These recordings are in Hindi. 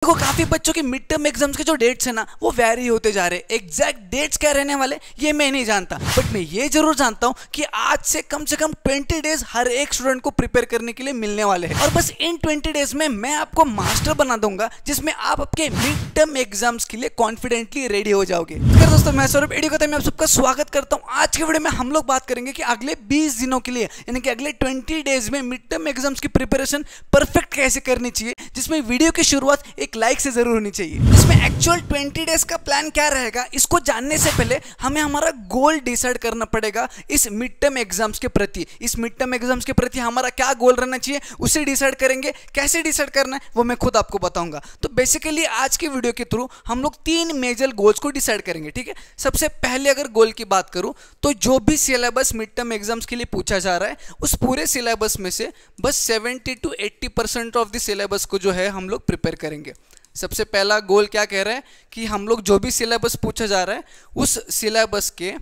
देखो काफी बच्चों के मिड टर्म एग्जाम्स के जो डेट्स है ना वो वैरी होते जा रहे हैं। एग्जैक्ट डेट्स क्या रहने वाले ये मैं नहीं जानता, बट मैं ये जरूर जानता हूँ कि आज से कम 20 डेज हर एक स्टूडेंट को प्रिपेयर करने के लिए मिलने वाले हैं। और बस इन 20 डेज में मैं आपको मास्टर बना दूंगा जिसमें आप आपके मिड टर्म एग्जाम्स के लिए कॉन्फिडेंटली रेडी हो जाओगे। दोस्तों मैं सौरभ एडुकेटर में आप सबका स्वागत करता हूँ। आज के वीडियो में हम लोग बात करेंगे कि अगले 20 दिनों के लिए यानी कि अगले 20 डेज में मिड टर्म एग्जाम्स की प्रिपरेशन परफेक्ट कैसे करनी चाहिए, जिसमें वीडियो की शुरुआत एक लाइक से जरूर होनी चाहिए। इसमें एक्चुअल 20 डेज का प्लान क्या रहेगा इसको जानने से पहले हमें हमारा गोल डिसाइड करना पड़ेगा इस मिड टर्म एग्जाम्स के प्रति। इस मिड टर्म एग्जाम्स के प्रति हमारा क्या गोल रहना चाहिए उसे डिसाइड करेंगे। कैसे डिसाइड करना है वो मैं खुद आपको बताऊंगा। तो बेसिकली आज की वीडियो के थ्रू हम लोग 3 मेजर गोल्स को डिसाइड करेंगे, ठीक है। सबसे पहले अगर गोल की बात करूं तो जो भी सिलेबस मिड टर्म एग्जाम्स के लिए पूछा जा रहा है उस पूरे सिलेबस में से बस 70 to 80% ऑफ द सिलेबस को जो है हम लोग प्रिपेयर करेंगे। सबसे पहला गोल क्या कह रहा है कि हम लोग जो भी सिलेबस पूछा जा रहा है उस सिलेबस के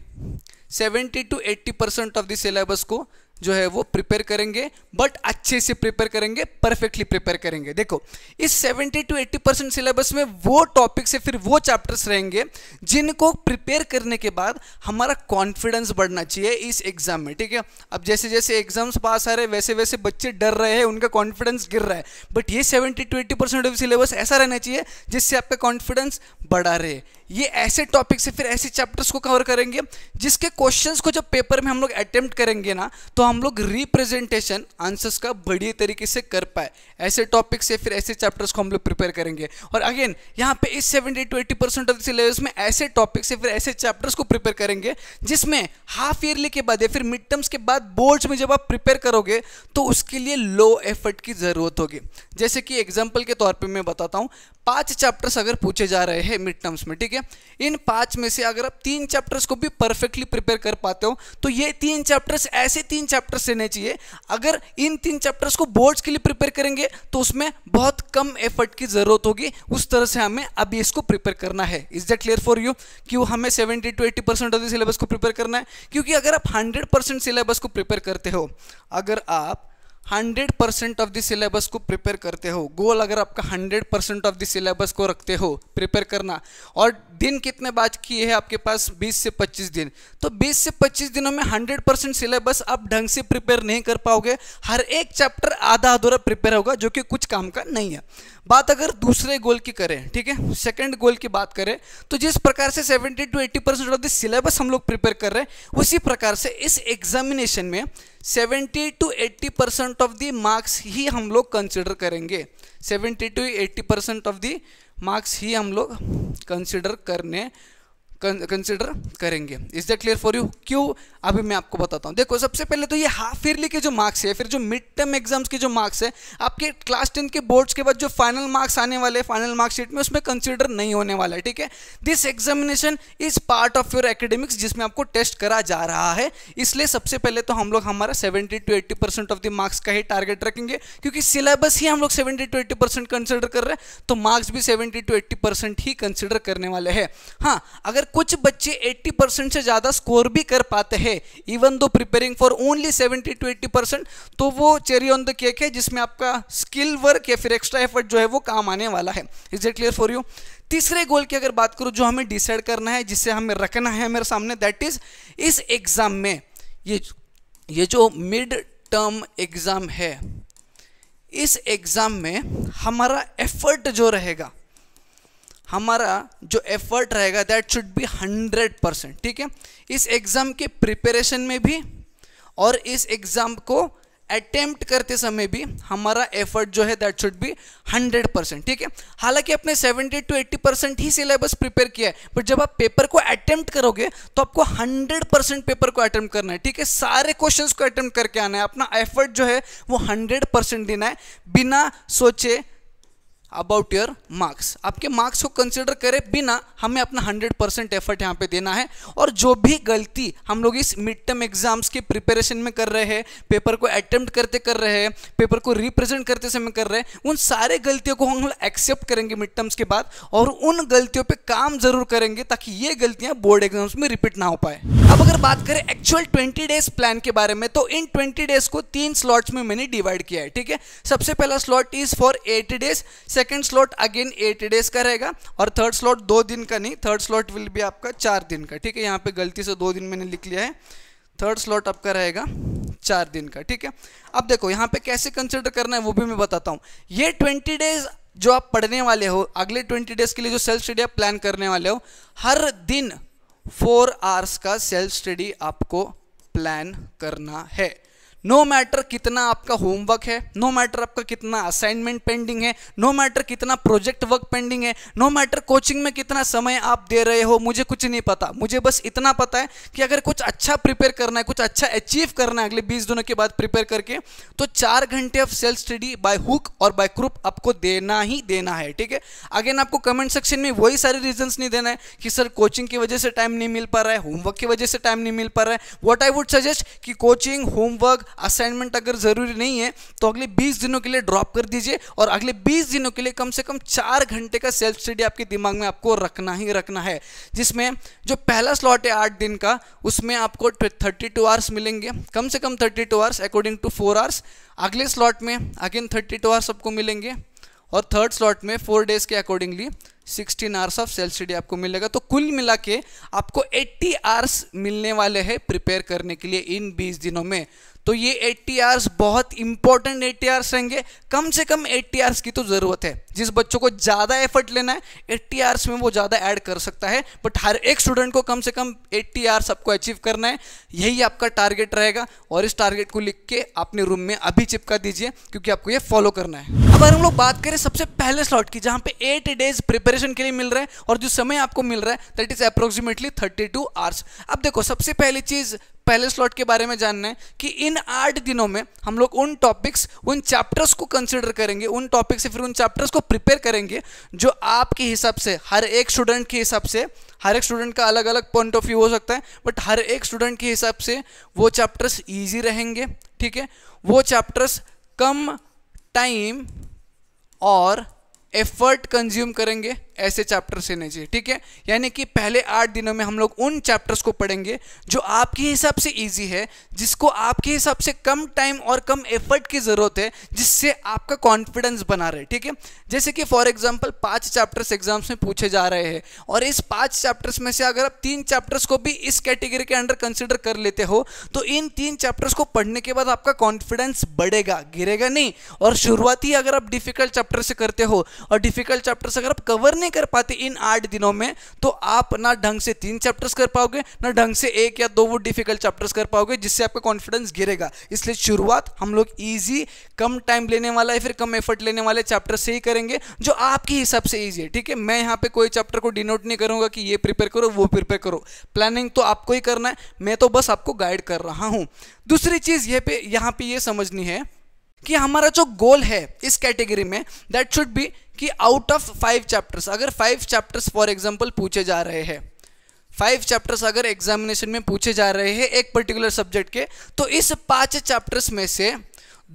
70 to 80% ऑफ द सिलेबस को जो है वो प्रिपेयर करेंगे, बट अच्छे से प्रिपेयर करेंगे, परफेक्टली प्रिपेयर करेंगे। देखो इस 70 to 80% सिलेबस में वो टॉपिक्स है, फिर वो चैप्टर्स रहेंगे जिनको प्रिपेयर करने के बाद हमारा कॉन्फिडेंस बढ़ना चाहिए इस एग्जाम में, ठीक है। अब जैसे जैसे एग्जाम्स पास आ रहे हैं वैसे वैसे बच्चे डर रहे हैं, उनका कॉन्फिडेंस गिर रहा है, बट ये 70 to 80% ऑफ सिलेबस ऐसा रहना चाहिए जिससे आपका कॉन्फिडेंस बढ़ा रहे। ये ऐसे टॉपिक्स है, फिर ऐसे चैप्टर्स को कवर करेंगे जिसके क्वेश्चंस को जब पेपर में हम लोग अटेम्प्ट करेंगे ना तो हम लोग रिप्रेजेंटेशन आंसर्स का बढ़िया तरीके से कर पाए। ऐसे टॉपिक से फिर ऐसे चैप्टर्स को हम लोग प्रिपेयर करेंगे। और अगेन यहाँ पे इस 70 to 80% ऑफ सिलेबस में ऐसे टॉपिक से फिर ऐसे चैप्टर्स को प्रिपेयर करेंगे जिसमें हाफ ईयरली के बाद या फिर मिड टर्म्स के बाद बोर्ड्स में जब आप प्रिपेयर करोगे तो उसके लिए लो एफर्ट की जरूरत होगी। जैसे कि एग्जाम्पल के तौर पर मैं बताता हूँ, 5 चैप्टर्स अगर पूछे जा रहे हैं मिड टर्म्स में, ठीक है। इन 5 में से अगर आप 3 चैप्टर्स को भी परफेक्टली प्रिपेयर कर पाते हो तो ये 3 चैप्टर्स ऐसे 3 चैप्टर्स रहने चाहिए। अगर इन 3 चैप्टर्स को बोर्ड्स के लिए प्रिपेयर करेंगे तो उसमें बहुत कम एफर्ट की जरूरत होगी। उस तरह से हमें अभी इसको प्रिपेयर करना है। Is that clear for you? क्यों हमें 70 to 80% ऑफ द सिलेबस को प्रिपेयर करना है? क्योंकि अगर आप 100% सिलेबस को प्रिपेयर करते हो, अगर आप 100% ऑफ द सिलेबस को प्रिपेयर करते हो, गोल अगर आपका 100% ऑफ द सिलेबस को रखते हो प्रिपेयर करना, और दिन कितने बात किए हैं आपके पास 20 से 25 दिन, तो 20 से 25 दिनों में 100% सिलेबस आप ढंग से प्रिपेयर नहीं कर पाओगे। हर एक चैप्टर आधा अधूरा प्रिपेयर होगा जो कि कुछ काम का नहीं है। बात अगर दूसरे गोल की करें, ठीक है, सेकंड गोल की बात करें तो जिस प्रकार से 70 to 80% ऑफ द सिलेबस हम लोग प्रिपेयर कर रहे हैं उसी प्रकार से इस एग्जामिनेशन में 70 to 80% ऑफ द मार्क्स ही हम लोग कंसिडर करेंगे। 70 to 80% ऑफ द मार्क्स ही हम लोग कंसिडर करेंगे। Is that clear for you? क्यों? अभी मैं आपको बताता हूँ। देखो सबसे पहले तो ये हाफ ईयरली के जो मार्क्स है, फिर जो मिड टर्म एग्जाम्स के जो मार्क्स है, आपके क्लास 10 के बोर्ड्स के बाद जो फाइनल मार्क्स आने वाले फाइनल मार्कशीट में उसमें कंसीडर नहीं होने वाला है, ठीक है। This examination is part of your academics जिसमें आपको टेस्ट करा जा रहा है। इसलिए सबसे पहले तो हम लोग हमारा 70 to 80% ऑफ द मार्क्स का ही टारगेट रखेंगे, क्योंकि सिलेबस ही हम लोग 70 to 80% कंसिडर कर रहे हैं तो मार्क्स भी 70 to 80% ही कंसिडर करने वाले हैं। हाँ, अगर कुछ बच्चे 80% से ज्यादा स्कोर भी कर पाते हैं even though preparing for only 70 to 80%, तो वो चेरी ऑन द केक है जिसमें आपका स्किल वर्क या फिर एक्स्ट्रा एफर्ट जो है वो काम आने वाला है। Is it clear for you? तीसरे गोल की अगर बात करूं जो हमें डिसाइड करना है, जिससे हमें रखना है मेरे सामने, दैट इज इस एग्जाम में ये जो मिड टर्म एग्जाम है, इस एग्जाम में हमारा एफर्ट जो रहेगा, हमारा जो एफर्ट रहेगा दैट शुड बी 100%, ठीक है। इस एग्जाम के प्रिपरेशन में भी और इस एग्जाम को अटेम्प्ट करते समय भी हमारा एफर्ट जो है दैट शुड बी 100%, ठीक है। हालांकि आपने 70 to 80% ही सिलेबस प्रिपेयर किया है, बट जब आप पेपर को अटेम्प्ट करोगे तो आपको 100% पेपर को अटेम्प्ट करना है, ठीक है। सारे क्वेश्चंस को अटेम्प्ट करके आना है, अपना एफर्ट जो है वो 100% देना है, बिना सोचे अबाउट योर मार्क्स। आपके मार्क्स को कंसिडर करे बिना हमें अपना 100% एफर्ट यहाँ पे देना है। और जो भी गलती हम लोग इस मिड टर्म एग्जाम्स की प्रिपरेशन में कर रहे हैं, पेपर को अटेम्प्ट करते कर रहे हैं, पेपर को रिप्रेजेंट करते समय कर रहे हैं, उन सारे गलतियों को हम लोग एक्सेप्ट करेंगे मिड टर्म्स के बाद और उन गलतियों पे काम जरूर करेंगे ताकि ये गलतियां बोर्ड एग्जाम्स में रिपीट ना हो पाए। अब अगर बात करें एक्चुअल 20 डेज प्लान के बारे में, तो इन 20 डेज को 3 स्लॉट्स में मैंने डिवाइड किया है, ठीक है। सबसे पहला slot is for 8 days, second slot again 8 days का रहेगा और थर्ड स्लॉट 2 दिन का नहीं, थर्ड स्लॉट विल बी आपका 4 दिन का, ठीक है। यहाँ पे गलती से 2 दिन मैंने लिख लिया है, थर्ड स्लॉट आपका रहेगा 4 दिन का, ठीक है। अब देखो यहाँ पे कैसे कंसिडर करना है वो भी मैं बताता हूँ। ये 20 डेज जो आप पढ़ने वाले हो, अगले 20 डेज के लिए जो सेल्फ स्टडी आप प्लान करने वाले हो, हर दिन 4 आवर्स का सेल्फ स्टडी आपको प्लान करना है। नो मैटर कितना आपका होमवर्क है, नो मैटर आपका कितना असाइनमेंट पेंडिंग है, नो मैटर कितना प्रोजेक्ट वर्क पेंडिंग है, नो मैटर कोचिंग में कितना समय आप दे रहे हो, मुझे कुछ नहीं पता। मुझे बस इतना पता है कि अगर कुछ अच्छा प्रिपेयर करना है, कुछ अच्छा अचीव करना है अगले 20 दिनों के बाद प्रिपेयर करके, तो 4 घंटे of self study by hook और बाय क्रूप आपको देना ही देना है, ठीक है। अगेन आपको कमेंट सेक्शन में वही सारे रीजंस नहीं देना है कि सर कोचिंग की वजह से टाइम नहीं मिल पा रहा है, होमवर्क की वजह से टाइम नहीं मिल पा रहा है। व्हाट आई वुड सजेस्ट कि कोचिंग, होमवर्क, असाइनमेंट अगर जरूरी नहीं है तो अगले 20 दिनों के लिए ड्रॉप कर दीजिए और अगले 20 दिनों के लिए कम से कम 4 घंटे का सेल्फ स्टडी आपके दिमाग में आपको रखना ही रखना है, जिसमें जो पहला स्लॉट है 8 दिन का, उसमें आपको 32 आवर्स मिलेंगे, कम से कम 32 आवर्स अकॉर्डिंग टू 4 आवर्स। अगले स्लॉट में अगेन 32 आवर्स आपको मिलेंगे और थर्ड स्लॉट में 4 डेज के accordingly 16 hours of self study आपको मिलेगा। तो कुल मिला के आपको 80 आवर्स मिलने वाले हैं प्रिपेयर करने के लिए इन 20 दिनों में। तो ये 80 आवर्स बहुत इंपॉर्टेंट 80 आवर्स रहेंगे, कम से कम 80 आवर्स की तो ज़रूरत है। जिस बच्चों को ज़्यादा एफर्ट लेना है 80 आवर्स में वो ज़्यादा ऐड कर सकता है, बट हर एक स्टूडेंट को कम से कम 80 आवर्स आपको अचीव करना है, यही आपका टारगेट रहेगा। और इस टारगेट को लिख के अपने रूम में अभी चिपका दीजिए क्योंकि आपको ये फॉलो करना है। अब अगर हम लोग बात करें सबसे पहले स्लॉट की, जहाँ पे 8 डेज प्रिपरेशन के लिए मिल रहा है और जो समय आपको मिल रहा है दैट इज अप्रोक्सीमेटली 32 आवर्स। अब देखो सबसे पहली चीज़ पहले स्लॉट के बारे में जानना है कि इन 8 दिनों में हम लोग उन टॉपिक्स, उन चैप्टर्स को कंसीडर करेंगे, उन टॉपिक्स से फिर उन चैप्टर्स को प्रिपेयर करेंगे जो आपके हिसाब से, हर एक स्टूडेंट के हिसाब से, हर एक स्टूडेंट का अलग अलग पॉइंट ऑफ व्यू हो सकता है, बट हर एक स्टूडेंट के हिसाब से वो चैप्टर्स ईजी रहेंगे, ठीक है। वो चैप्टर्स कम टाइम और एफर्ट कंज्यूम करेंगे, ऐसे चैप्टर्स लेने चाहिए, ठीक है। यानी कि पहले 8 दिनों में हम लोग उन चैप्टर्स को पढ़ेंगे जो आपके हिसाब से इजी है, जिसको आपके हिसाब से कम टाइम और कम एफर्ट की जरूरत है, जिससे आपका कॉन्फिडेंस बना रहे, ठीक है। जैसे कि फॉर एग्जांपल 5 चैप्टर्स एग्जाम्स में पूछे जा रहे हैं और इस 5 चैप्टर्स में से अगर आप 3 चैप्टर्स को भी इस कैटेगरी के अंडर कंसिडर कर लेते हो तो इन 3 चैप्टर्स को पढ़ने के बाद आपका कॉन्फिडेंस बढ़ेगा, गिरेगा नहीं। और शुरुआत ही अगर आप डिफिकल्ट चैप्टर से करते हो और डिफिकल्ट चैप्टर्स अगर आप कवर नहीं कर पाते इन 8 दिनों में, तो आप ना ढंग से 3 चैप्टर्स कर पाओगे, ना ढंग से 1 या 2 वो डिफिकल्ट चैप्टर्स कर पाओगे, जिससे आपका कॉन्फिडेंस गिरेगा। इसलिए शुरुआत हम लोग इजी, कम टाइम लेने वाला है, फिर कम एफर्ट लेने वाले चैप्टर से ही करेंगे जो आपके हिसाब से इजी है, ठीक है। मैं यहाँ पे कोई चैप्टर को डिनोट नहीं करूंगा कि ये प्रिपेयर करो, वो प्रिपेयर करो, प्लानिंग तो आपको ही करना है, मैं तो बस आपको गाइड कर रहा हूँ। दूसरी चीज यहाँ पे ये समझनी है कि हमारा जो गोल है इस कैटेगरी में दैट शुड बी कि आउट ऑफ 5 चैप्टर्स, अगर 5 चैप्टर्स फॉर एग्जांपल पूछे जा रहे हैं, 5 चैप्टर्स अगर एग्जामिनेशन में पूछे जा रहे हैं एक पर्टिकुलर सब्जेक्ट के, तो इस 5 चैप्टर्स में से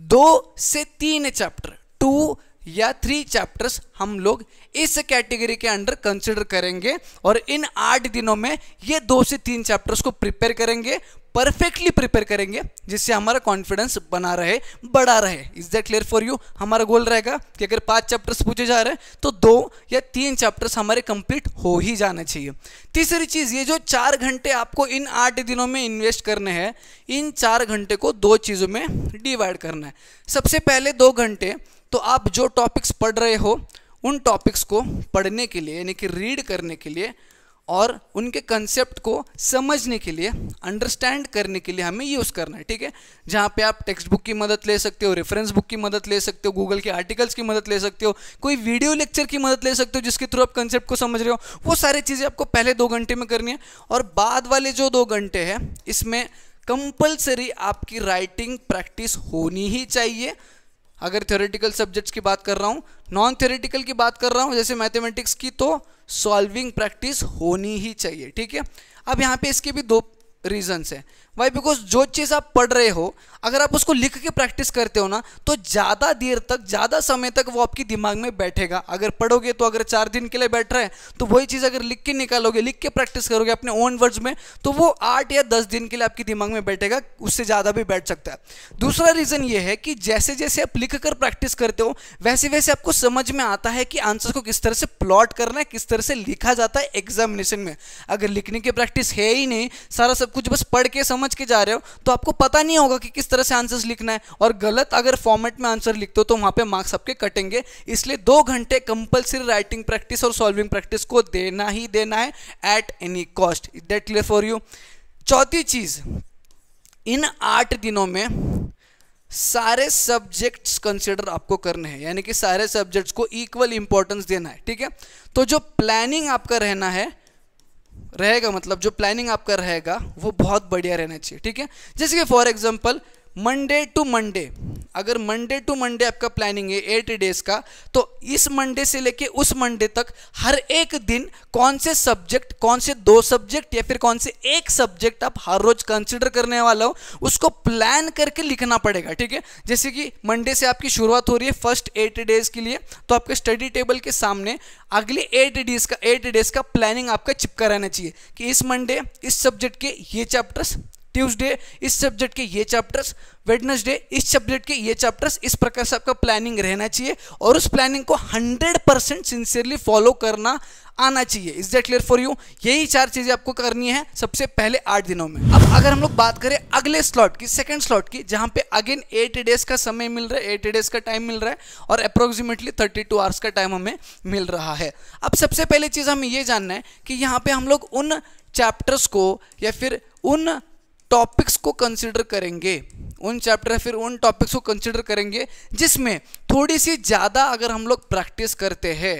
2 से 3 चैप्टर, 2 या 3 चैप्टर्स हम लोग इस कैटेगरी के अंडर कंसिडर करेंगे और इन 8 दिनों में ये 2 से 3 चैप्टर्स को प्रिपेयर करेंगे, परफेक्टली प्रिपेयर करेंगे, जिससे हमारा कॉन्फिडेंस बना रहे, बढ़ा रहे। Is that clear for you? हमारा गोल रहेगा कि अगर 5 चैप्टर्स पूछे जा रहे हैं तो 2 या 3 चैप्टर्स हमारे कंप्लीट हो ही जाना चाहिए। तीसरी चीज, ये जो 4 घंटे आपको इन 8 दिनों में इन्वेस्ट करने हैं, इन 4 घंटे को 2 चीजों में डिवाइड करना है। सबसे पहले 2 घंटे तो आप जो टॉपिक्स पढ़ रहे हो उन टॉपिक्स को पढ़ने के लिए, यानी कि रीड करने के लिए और उनके कंसेप्ट को समझने के लिए, अंडरस्टैंड करने के लिए हमें यूज़ करना है, ठीक है। जहाँ पे आप टेक्स्ट बुक की मदद ले सकते हो, रेफरेंस बुक की मदद ले सकते हो, गूगल के आर्टिकल्स की मदद ले सकते हो, कोई वीडियो लेक्चर की मदद ले सकते हो जिसके थ्रू आप कंसेप्ट को समझ रहे हो। वो सारी चीज़ें आपको पहले 2 घंटे में करनी है और बाद वाले जो 2 घंटे हैं इसमें कंपल्सरी आपकी राइटिंग प्रैक्टिस होनी ही चाहिए। अगर थ्योरेटिकल सब्जेक्ट्स की बात कर रहा हूँ, नॉन थ्योरेटिकल की बात कर रहा हूँ जैसे मैथमेटिक्स की, तो सॉल्विंग प्रैक्टिस होनी ही चाहिए, ठीक है। अब यहाँ पे इसके भी 2 रीजंस हैं। वाई? बिकॉज जो चीज़ आप पढ़ रहे हो अगर आप उसको लिख के प्रैक्टिस करते हो ना तो ज़्यादा देर तक, ज़्यादा समय तक वो आपके दिमाग में बैठेगा। अगर पढ़ोगे तो अगर 4 दिन के लिए बैठ रहा है तो वही चीज़ अगर लिख के निकालोगे, लिख के प्रैक्टिस करोगे अपने ओन वर्ड्स में, तो वो 8 या 10 दिन के लिए आपके दिमाग में बैठेगा, उससे ज़्यादा भी बैठ सकता है। दूसरा रीज़न ये है कि जैसे जैसे आप लिख कर प्रैक्टिस करते हो वैसे वैसे आपको समझ में आता है कि आंसर को किस तरह से प्लॉट करना है, किस तरह से लिखा जाता है एग्जामिनेशन में। अगर लिखने की प्रैक्टिस है ही नहीं, सारा सब कुछ बस पढ़ के समझ के जा रहे हो, तो आपको पता नहीं होगा कि किस तरह से आंसर्स लिखना है, और गलत अगर फॉर्मेट में आंसर लिखते हो तो वहां पे मार्क्स आपके कटेंगे। इसलिए 2 घंटे कंपल्सरी राइटिंग प्रैक्टिस और सॉल्विंग प्रैक्टिस को देना ही देना है at any cost. Is that clear for you? चौथी चीज, इन 8 दिनों में सारे सब्जेक्ट्स कंसिडर आपको करने हैं, यानी कि सारे सब्जेक्ट्स को इक्वल इंपॉर्टेंस देना है, ठीक है? तो जो प्लानिंग आपका रहेगा, मतलब जो प्लानिंग आपका रहेगा वो बहुत बढ़िया रहना चाहिए, ठीक है? जैसे कि for example Monday to Monday, अगर मंडे टू मंडे आपका प्लानिंग है 8 डेज का, तो इस मंडे से लेके उस मंडे तक हर एक दिन कौन से सब्जेक्ट, कौन से 2 सब्जेक्ट या फिर कौन से 1 सब्जेक्ट आप हर रोज कंसिडर करने वाला हो, उसको प्लान करके लिखना पड़ेगा, ठीक है? जैसे कि मंडे से आपकी शुरुआत हो रही है फर्स्ट 8 डेज के लिए, तो आपके स्टडी टेबल के सामने अगले 8 डेज का प्लानिंग आपका चिपका रहना चाहिए कि इस मंडे इस सब्जेक्ट के ये चैप्टर्स, ट्यूसडे इस सब्जेक्ट के ये चैप्टर्स, वेडनेसडे इस सब्जेक्ट के ये चैप्टर्स। इस प्रकार से आपका प्लानिंग रहना चाहिए और उस प्लानिंग को 100% सिंसियरली फॉलो करना आना चाहिए। Is that clear for you? यही 4 चीजें आपको करनी है सबसे पहले 8 दिनों में। अब अगर हम लोग बात करें अगले स्लॉट की, सेकंड स्लॉट की, जहां पे अगेन 8 डेज का समय मिल रहा है, 8 डेज का टाइम मिल रहा है और अप्रोक्सीमेटली 32 आवर्स का टाइम हमें मिल रहा है। अब सबसे पहले चीज हमें ये जानना है कि यहाँ पे हम लोग उन चैप्टर्स को या फिर उन टॉपिक्स को कंसिडर करेंगे, उन चैप्टर या फिर उन टॉपिक्स को कंसिडर करेंगे जिसमें थोड़ी सी ज़्यादा अगर हम लोग प्रैक्टिस करते हैं,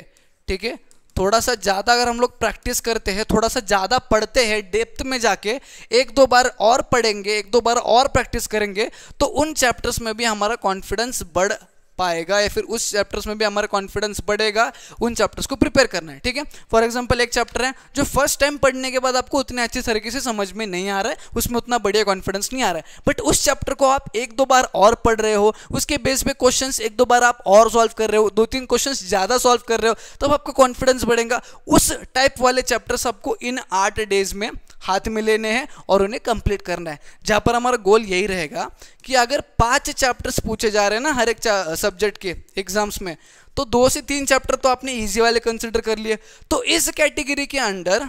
ठीक है? थोड़ा सा ज़्यादा अगर हम लोग प्रैक्टिस करते हैं, थोड़ा सा ज़्यादा पढ़ते हैं, डेप्थ में जाके 1-2 बार और पढ़ेंगे, 1-2 बार और प्रैक्टिस करेंगे, तो उन चैप्टर्स में भी हमारा कॉन्फिडेंस बढ़ पाएगा या फिर उस चैप्टर्स में भी हमारा कॉन्फिडेंस बढ़ेगा। उन चैप्टर्स को प्रिपेयर करना है, ठीक है? फॉर एग्जांपल एक चैप्टर है जो फर्स्ट टाइम पढ़ने के बाद आपको उतने अच्छे तरीके से समझ में नहीं आ रहा है, उसमें उतना बढ़िया कॉन्फिडेंस नहीं आ रहा है, बट उस चैप्टर को आप 1-2 बार और पढ़ रहे हो, उसके बेस पे क्वेश्चंस 1-2 बार आप और सॉल्व कर रहे हो, 2-3 क्वेश्चंस ज़्यादा सॉल्व कर रहे हो, तब तो आपका कॉन्फिडेंस बढ़ेगा। उस टाइप वाले चैप्टर्स आपको इन 8 डेज में हाथ में लेने हैं और उन्हें कंप्लीट करना है, जहां पर हमारा गोल यही रहेगा कि अगर 5 चैप्टर्स पूछे जा रहे हैं ना हर एक सब्जेक्ट के एग्जाम्स में, तो 2 से 3 चैप्टर तो आपने इजी वाले कंसिडर कर लिए, तो इस कैटेगरी के अंडर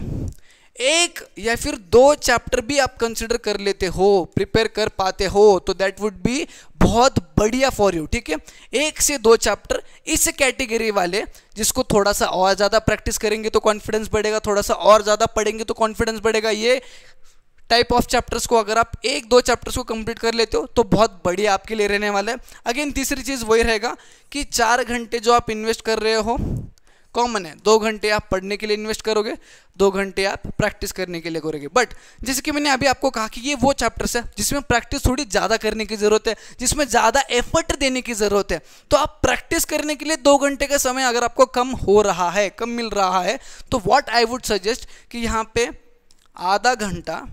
1 या फिर 2 चैप्टर भी आप कंसिडर कर लेते हो, प्रिपेयर कर पाते हो, तो दैट वुड बी बहुत बढ़िया फॉर यू, ठीक है? 1 से 2 चैप्टर इस कैटेगरी वाले, जिसको थोड़ा सा और ज़्यादा प्रैक्टिस करेंगे तो कॉन्फिडेंस बढ़ेगा, थोड़ा सा और ज़्यादा पढ़ेंगे तो कॉन्फिडेंस बढ़ेगा। ये टाइप ऑफ चैप्टर्स को अगर आप 1-2 चैप्टर्स को कंप्लीट कर लेते हो तो बहुत बढ़िया आपके लिए रहने वाला है। अगेन तीसरी चीज़ वही रहेगा कि 4 घंटे जो आप इन्वेस्ट कर रहे हो, कॉमन है, 2 घंटे आप पढ़ने के लिए इन्वेस्ट करोगे, 2 घंटे आप प्रैक्टिस करने के लिए करोगे। बट जैसे कि मैंने अभी आपको कहा कि ये वो चैप्टर्स है जिसमें प्रैक्टिस थोड़ी ज़्यादा करने की ज़रूरत है, जिसमें ज़्यादा एफर्ट देने की ज़रूरत है, तो आप प्रैक्टिस करने के लिए 2 घंटे का समय अगर आपको कम हो रहा है, कम मिल रहा है, तो व्हाट आई वुड सजेस्ट कि यहाँ पे आधा घंटा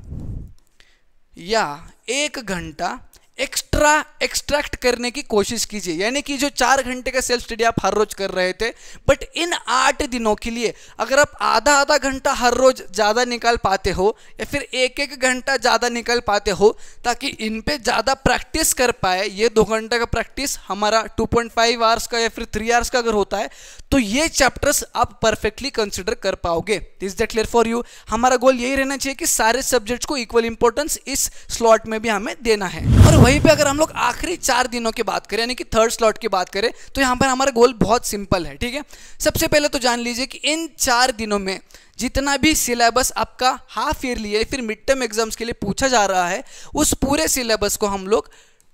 या 1 घंटा एक्स्ट्रा एक्सट्रैक्ट करने की कोशिश कीजिए। यानी कि जो 4 घंटे का सेल्फ स्टडी आप हर रोज कर रहे थे, बट इन 8 दिनों के लिए अगर आप आधा घंटा हर रोज ज़्यादा निकाल पाते हो या फिर 1-1 घंटा ज़्यादा निकाल पाते हो, ताकि इन पे ज़्यादा प्रैक्टिस कर पाए। ये 2 घंटे का प्रैक्टिस हमारा 2.5 आवर्स का या फिर 3 आवर्स का अगर होता है, तो ये चैप्टर्स आप परफेक्टली कंसिडर कर पाओगे। Is that clear for you? हमारा गोल यही रहना चाहिए कि सारे सब्जेक्ट्स को इक्वल इंपॉर्टेंस इस स्लॉट में भी हमें देना है। और वहीं पे अगर हम लोग आखिरी 4 दिनों की बात करें, यानी कि थर्ड स्लॉट की बात करें, तो यहाँ पर हमारा गोल बहुत सिंपल है, ठीक है? सबसे पहले तो जान लीजिए कि इन 4 दिनों में जितना भी सिलेबस आपका हाफ ईयरली या फिर मिड टर्म एग्जाम्स के लिए पूछा जा रहा है, उस पूरे सिलेबस को हम लोग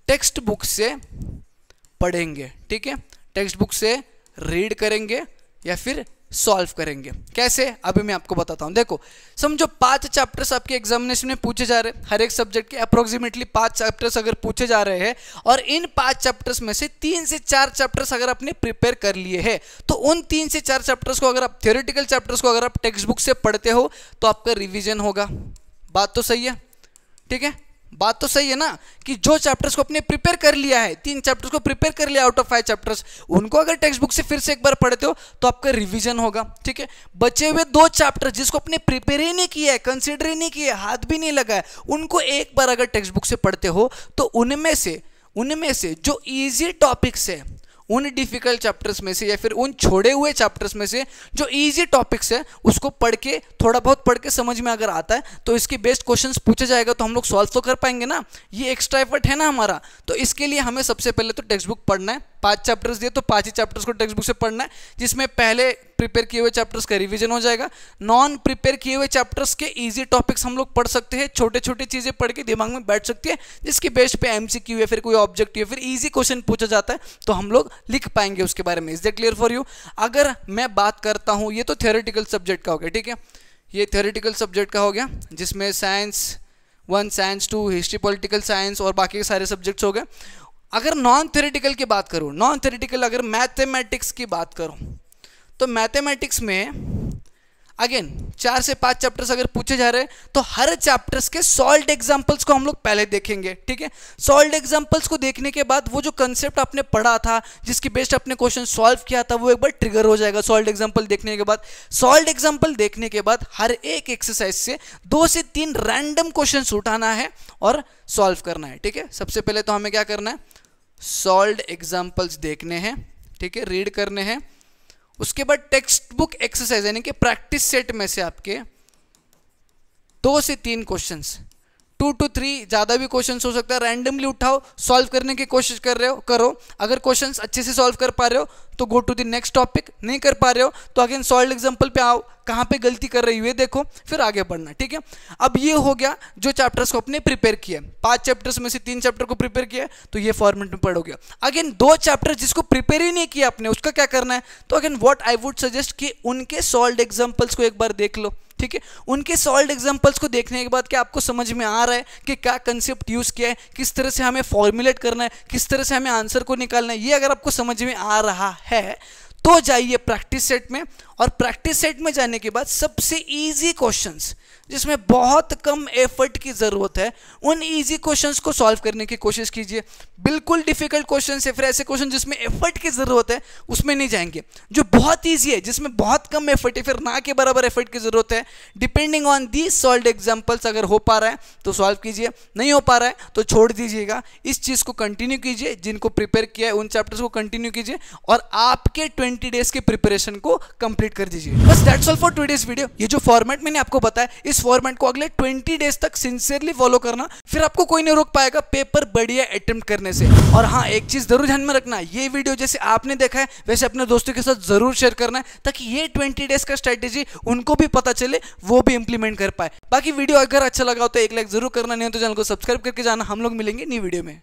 टेक्स्ट बुक से पढ़ेंगे, ठीक है? टेक्स्ट बुक से रीड करेंगे या फिर सॉल्व करेंगे। कैसे? अभी मैं आपको बताता हूं। देखो, समझो 5 चैप्टर्स आपके एग्जामिनेशन में पूछे जा रहे हैं, हर एक सब्जेक्ट के अप्रोक्सीमेटली 5 चैप्टर्स अगर पूछे जा रहे हैं, और इन 5 चैप्टर्स में से 3 से 4 चैप्टर्स अगर आपने प्रिपेयर कर लिए हैं, तो उन 3 से 4 चैप्टर्स को अगर आप थ्योरेटिकल चैप्टर्स को अगर आप टेक्स्ट बुक से पढ़ते हो तो आपका रिविजन होगा। बात तो सही है, ठीक है? बात तो सही है ना कि जो चैप्टर्स को आपने प्रिपेयर कर लिया है, 3 चैप्टर्स को प्रिपेयर कर लिया आउट ऑफ 5 चैप्टर्स, उनको अगर टेक्स्ट बुक से फिर से एक बार पढ़ते हो तो आपका रिवीजन होगा। ठीक है, बचे हुए 2 चैप्टर जिसको आपने प्रिपेयर ही नहीं किया है, कंसीडर ही नहीं किया है, हाथ भी नहीं लगा है, उनको एक बार अगर टेक्स्ट बुक से पढ़ते हो तो उनमें से जो इजी टॉपिक्स है, उन डिफिकल्ट चैप्टर्स में से या फिर उन छोड़े हुए चैप्टर्स में से जो इजी टॉपिक्स है उसको पढ़ के, थोड़ा बहुत पढ़ के समझ में अगर आता है तो इसके बेस्ड क्वेश्चंस पूछे जाएगा तो हम लोग सॉल्व तो कर पाएंगे ना। ये एक्स्ट्रा एफर्ट है ना हमारा। तो इसके लिए हमें सबसे पहले तो टेक्स्ट बुक पढ़ना है। 5 चैप्टर्स दिए तो 5 ही चैप्टर्स को टेक्स्ट बुक से पढ़ना है, जिसमें पहले प्रिपेयर किए हुए चैप्टर्स का रिवीजन हो जाएगा। नॉन प्रिपेयर किए हुए चैप्टर्स के इजी टॉपिक्स हम लोग पढ़ सकते हैं, छोटे छोटे चीज़ें पढ़ के दिमाग में बैठ सकती है, जिसकी बेस पे एमसीक्यू या फिर कोई ऑब्जेक्टिव या फिर इजी क्वेश्चन पूछा जाता है तो हम लोग लिख पाएंगे उसके बारे में। Is that clear for you? अगर मैं बात करता हूँ, ये तो थ्योरेटिकल सब्जेक्ट का हो गया, ठीक है, ये थ्योरेटिकल सब्जेक्ट का हो गया, जिसमें science 1, science 2, history, political science और बाकी के सारे सब्जेक्ट्स हो गए। अगर नॉन थ्योरेटिकल की बात करूँ, नॉन थ्योरेटिकल अगर मैथमेटिक्स की बात करूँ तो मैथमेटिक्स में अगेन 4 से 5 चैप्टर्स अगर पूछे जा रहे हैं तो हर चैप्टर्स के सॉल्व्ड एग्जांपल्स को हम लोग पहले देखेंगे। ठीक है, सॉल्व्ड एग्जांपल्स को देखने के बाद वो जो कंसेप्ट आपने पढ़ा था, जिसकी बेस्ड आपने क्वेश्चन सॉल्व किया था, वो एक बार ट्रिगर हो जाएगा सॉल्व्ड एग्जांपल देखने के बाद। सॉल्व्ड एग्जांपल देखने के बाद हर एक एक्सरसाइज से 2 से 3 रैंडम क्वेश्चंस उठाना है और सॉल्व करना है। ठीक है, सबसे पहले तो हमें क्या करना है, सॉल्व्ड एग्जांपल्स देखने हैं, ठीक है, रीड करने हैं। उसके बाद टेक्स्ट बुक एक्सरसाइज यानी कि प्रैक्टिस सेट में से आपके 2 से 3 क्वेश्चंस, 2 to 3 ज़्यादा भी क्वेश्चंस हो सकता है, रैंडमली उठाओ, सॉल्व करने की कोशिश करो। अगर क्वेश्चंस अच्छे से सॉल्व कर पा रहे हो तो go to the next topic, नहीं कर पा रहे हो तो अगेन सॉल्व एग्जांपल पे आओ, कहाँ पे गलती कर रही हो ये देखो, फिर आगे बढ़ना। ठीक है, अब ये हो गया जो चैप्टर्स को अपने प्रिपेयर किया, 5 चैप्टर्स में से 3 चैप्टर को प्रिपेयर किया तो ये फॉर्मेट में पढ़ोगे। अगेन 2 चैप्टर जिसको प्रिपेयर ही नहीं किया आपने, उसका क्या करना है, तो again what I would suggest कि उनके सॉल्व एग्जांपल्स को एक बार देख लो। ठीक है, उनके सॉल्व एग्जांपल्स को देखने के बाद क्या आपको समझ में आ रहा है कि क्या कंसेप्ट यूज किया है, किस तरह से हमें फॉर्मुलेट करना है, किस तरह से हमें आंसर को निकालना है, ये अगर आपको समझ में आ रहा है तो जाइए प्रैक्टिस सेट में। और प्रैक्टिस सेट में जाने के बाद सबसे इजी क्वेश्चंस जिसमें बहुत कम एफर्ट की जरूरत है, उन इजी क्वेश्चंस को सॉल्व करने की कोशिश कीजिए। बिल्कुल डिफिकल्ट क्वेश्चन या फिर ऐसे क्वेश्चन जिसमें एफर्ट की जरूरत है उसमें नहीं जाएंगे। जो बहुत इजी है, जिसमें बहुत कम एफर्ट है, फिर ना के बराबर एफर्ट की जरूरत है, depending on the solved examples, अगर हो पा रहा है तो सॉल्व कीजिए, नहीं हो पा रहा है तो छोड़ दीजिएगा। इस चीज को कंटिन्यू कीजिए, जिनको प्रिपेयर किया है उन चैप्टर्स को कंटिन्यू कीजिए और आपके 20 डेज के प्रिपरेशन को कंप्लीट कर दीजिए। बस that's all for today's video. ये जो फॉर्मेट मैंने आपको बताया, इस फॉर्मेट को अगले 20 डेज तक सिंसियरली फॉलो करना, फिर आपको कोई नहीं रोक पाएगा पेपर बढ़िया अटेम्प्ट करने से। और हाँ, एक चीज जरूर ध्यान में रखना, ये वीडियो जैसे आपने देखा है वैसे अपने दोस्तों के साथ जरूर शेयर करना है, ताकि ये 20 डेज का स्ट्रेटेजी उनको भी पता चले, वो भी इंप्लीमेंट कर पाए। बाकी वीडियो अगर अच्छा लगा हो तो एक लाइक जरूर करना, नहीं तो चैनल को सब्सक्राइब करके जाना। हम लोग मिलेंगे न्यू वीडियो में।